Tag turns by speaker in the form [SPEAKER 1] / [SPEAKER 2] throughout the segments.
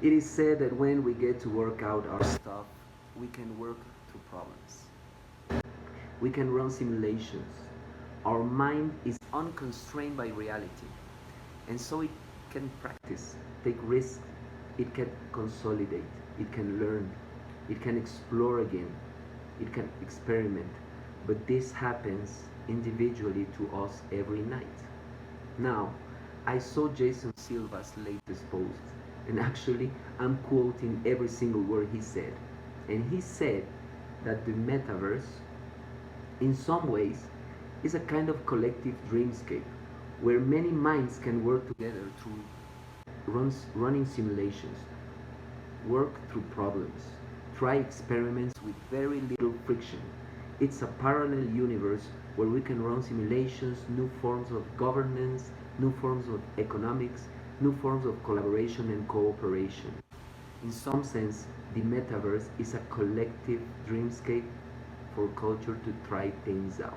[SPEAKER 1] It is said that when we get to work out our stuff, we can work through problems. We can run simulations. Our mind is unconstrained by reality, and so it can practice, take risks, it can consolidate, it can learn, it can explore again, it can experiment. But this happens individually to us every night. Now, I saw Jason Silva's latest post, and actually, I'm quoting every single word he said. And he said that the metaverse, in some ways, is a kind of collective dreamscape where many minds can work together through running simulations, work through problems, try experiments with very little friction. It's a parallel universe where we can run simulations, new forms of governance, new forms of economics, new forms of collaboration and cooperation. In some sense, the metaverse is a collective dreamscape for culture to try things out.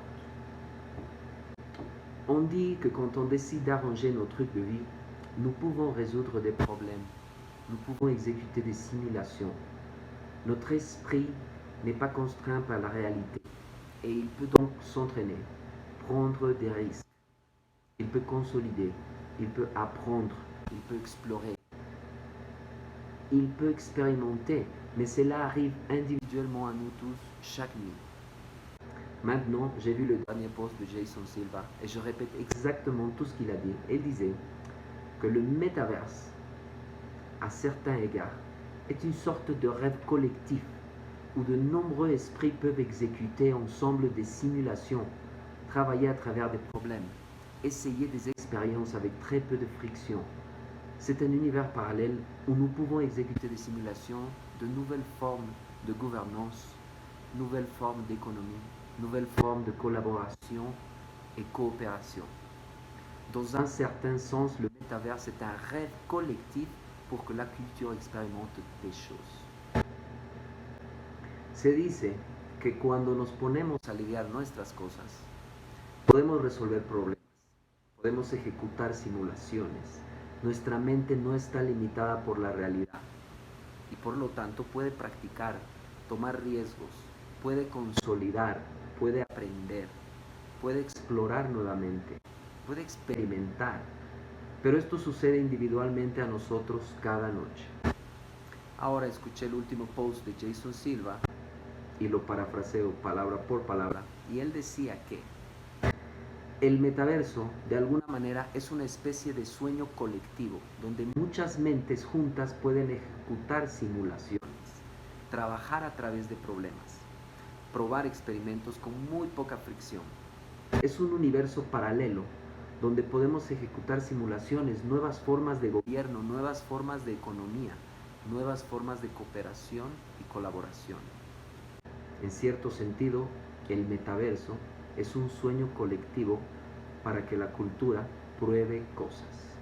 [SPEAKER 1] On dit que quand on décide d'arranger nos trucs de vie, nous pouvons résoudre des problèmes, nous pouvons exécuter des simulations. Notre esprit n'est pas contraint par la réalité et il peut donc s'entraîner, prendre des risques. Il peut consolider, il peut apprendre, il peut explorer, il peut expérimenter, mais cela arrive individuellement à nous tous chaque nuit. Maintenant, j'ai vu le dernier post de Jason Silva et je répète exactement tout ce qu'il a dit. Il disait que le métaverse, à certains égards, est une sorte de rêve collectif où de nombreux esprits peuvent exécuter ensemble des simulations, travailler à travers des problèmes, essayer des expériences avec très peu de friction. C'est un univers parallèle où nous pouvons exécuter des simulations de nouvelles formes de gouvernance, nouvelles formes d'économie, nouvelles formes de collaboration et coopération. Dans un certain sens, le métaverse est un rêve collectif pour que la culture expérimente des choses. Se dice que cuando nos ponemos a lidiar nuestras cosas, podemos resolver problemas, podemos ejecutar simulaciones. Nuestra mente no está limitada por la realidad y por lo tanto puede practicar, tomar riesgos, puede consolidar, puede aprender, puede explorar nuevamente, puede experimentar. Pero esto sucede individualmente a nosotros cada noche. Ahora escuché el último post de Jason Silva y lo parafraseo palabra por palabra, y él decía que el metaverso, de alguna manera, es una especie de sueño colectivo, donde muchas mentes juntas pueden ejecutar simulaciones, trabajar a través de problemas, probar experimentos con muy poca fricción. Es un universo paralelo, donde podemos ejecutar simulaciones, nuevas formas de gobierno, nuevas formas de economía, nuevas formas de cooperación y colaboración. En cierto sentido, el metaverso es un sueño colectivo para que la cultura pruebe cosas.